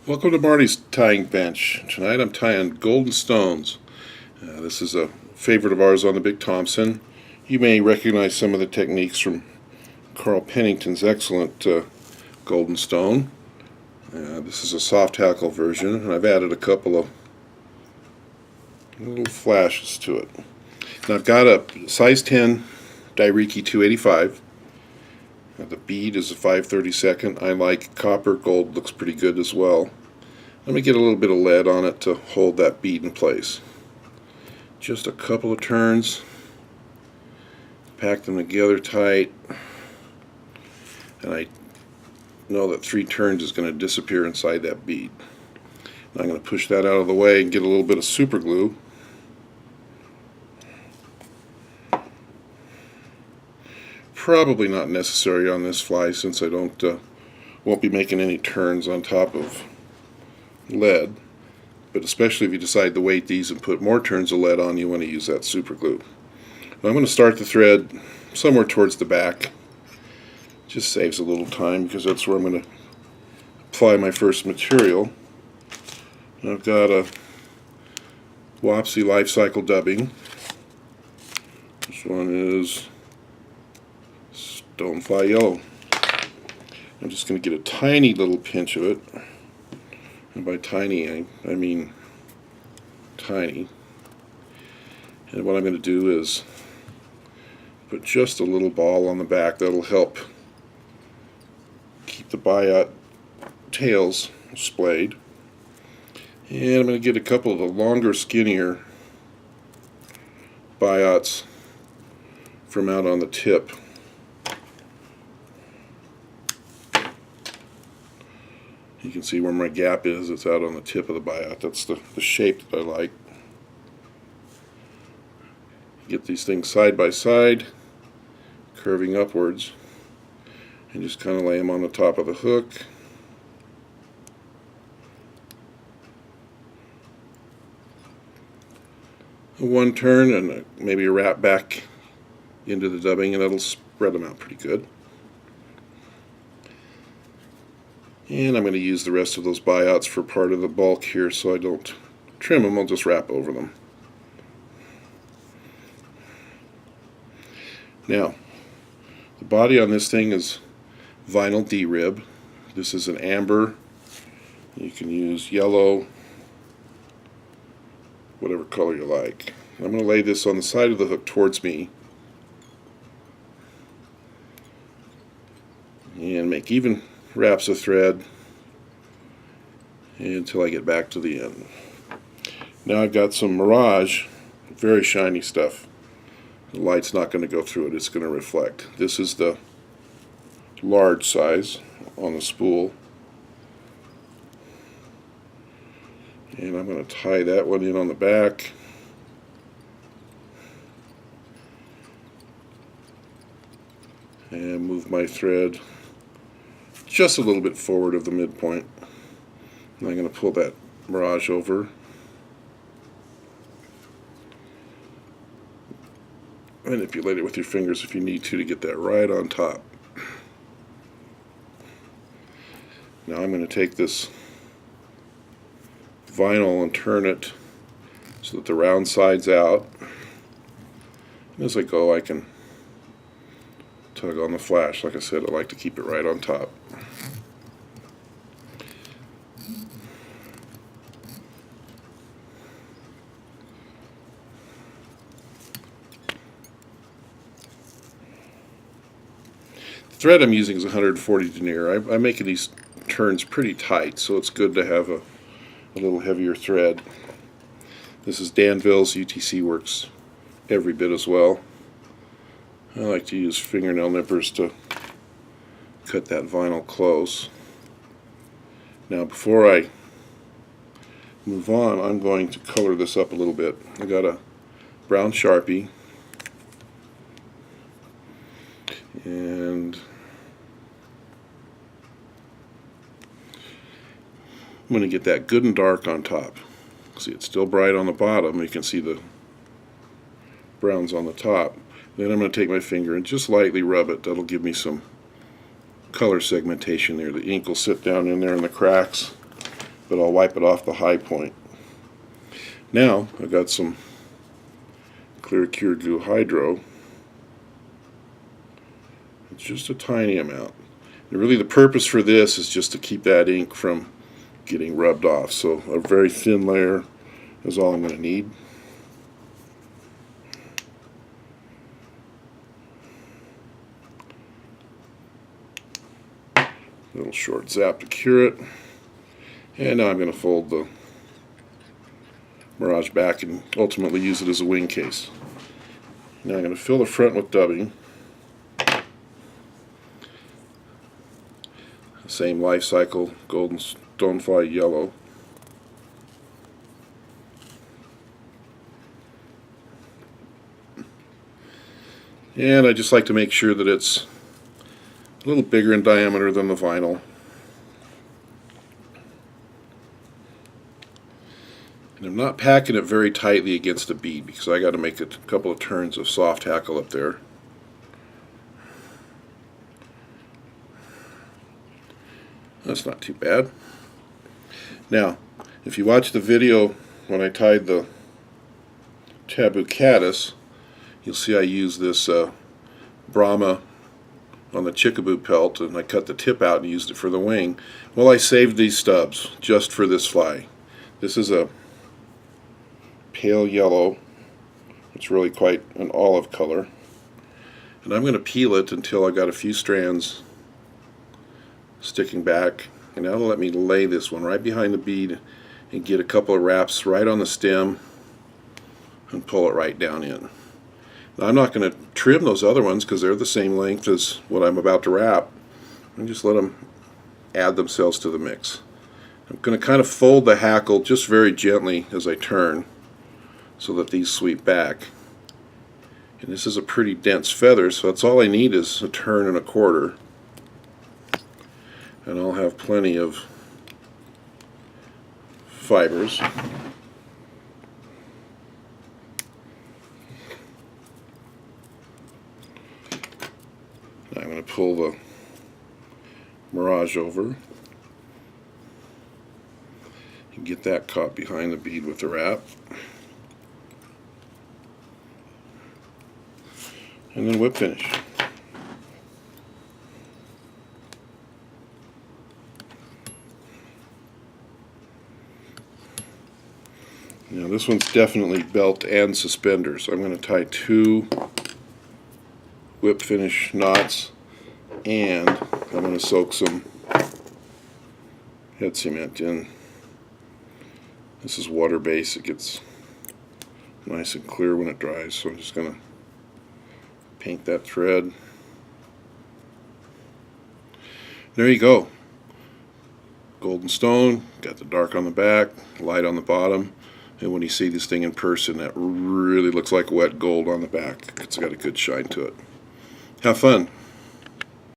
Welcome to Marty's tying bench. Tonight I'm tying golden stones. This is a favorite of ours on the Big Thompson. You may recognize some of the techniques from Carl Pennington's excellent golden stone. This is a Softhackle version, and I've added a couple of little flashes to it. Now I've got a size 10 Riki 285. The bead is a 5/32. I like copper. Gold looks pretty good as well. Let me get a little bit of lead on it to hold that bead in place. Just a couple of turns. Pack them together tight. And I know that 3 turns is going to disappear inside that bead. Now I'm going to push that out of the way and get a little bit of super glue. Probably not necessary on this fly since I won't be making any turns on top of lead, but especially if you decide to weight these and put more turns of lead on, you want to use that super glue. Now I'm going to start the thread somewhere towards the back. Just saves a little time because that's where I'm going to apply my first material. And I've got a Wapsi life cycle dubbing. This one is Stonefly yellow. I'm just going to get a tiny little pinch of it, and by tiny I mean tiny. And what I'm going to do is put just a little ball on the back. That'll help keep the Biot tails splayed. And I'm going to get a couple of the longer, skinnier Biots from out on the tip. You can see where my gap is. It's out on the tip of the Biot. That's the shape that I like. Get these things side by side, curving upwards, and just kind of lay them on the top of the hook. One turn and maybe a wrap back into the dubbing, and that'll spread them out pretty good. And I'm going to use the rest of those Biots for part of the bulk here, so I don't trim them, I'll just wrap over them. Now, the body on this thing is vinyl D-rib. This is an amber. You can use yellow, whatever color you like. I'm going to lay this on the side of the hook towards me and make even wraps of thread until I get back to the end. Now I've got some Mirage, very shiny stuff. The light's not going to go through it, it's going to reflect. This is the large size on the spool. And I'm going to tie that one in on the back. And move my thread just a little bit forward of the midpoint. And I'm going to pull that Mirage over. Manipulate it with your fingers if you need to get that right on top. Now I'm going to take this vinyl and turn it so that the round side's out. And as I go, I can tug on the flash. Like I said, I like to keep it right on top. The thread I'm using is 140 denier. I'm making these turns pretty tight, so it's good to have a little heavier thread. This is Danville's. UTC works every bit as well. I like to use fingernail nippers to cut that vinyl close. Now before I move on, I'm going to color this up a little bit. I got a brown Sharpie, and I'm going to get that good and dark on top. See, it's still bright on the bottom. You can see the browns on the top. Then I'm going to take my finger and just lightly rub it. That'll give me some color segmentation there. The ink will sit down in there in the cracks. but I'll wipe it off the high point. Now I've got some clear cured glue hydro. It's just a tiny amount. And really the purpose for this is just to keep that ink from getting rubbed off. So a very thin layer is all I'm going to need. Little short zap to cure it. And now I'm going to fold the Mirage back and ultimately use it as a wing case. Now I'm going to fill the front with dubbing. Same life cycle, golden Stonefly yellow. And I just like to make sure that it's a little bigger in diameter than the vinyl. And I'm not packing it very tightly against the bead because I got to make a couple of turns of Softhackle up there. That's not too bad. Now, if you watch the video when I tied the taboo caddis, you'll see I use this Brahma on the chickaboo pelt, and I cut the tip out and used it for the wing. Well, I saved these stubs just for this fly. This is a pale yellow. It's really quite an olive color. And I'm going to peel it until I've got a few strands sticking back, and that'll let me lay this one right behind the bead and get a couple of wraps right on the stem and pull it right down in. Now, I'm not going to trim those other ones because they're the same length as what I'm about to wrap, and just let them add themselves to the mix. I'm going to kind of fold the hackle just very gently as I turn so that these sweep back. And this is a pretty dense feather, so that's all I need is a turn and a quarter. And I'll have plenty of fibers. Now I'm going to pull the Mirage over and get that caught behind the bead with the wrap. And then whip finish. Now this one's definitely belt and suspenders. I'm going to tie 2 whip finish knots, and I'm going to soak some head cement in. This is water based. It gets nice and clear when it dries, so I'm just going to paint that thread. There you go. Golden stone, got the dark on the back, light on the bottom. And when you see this thing in person, that really looks like wet gold on the back. It's got a good shine to it. Have fun.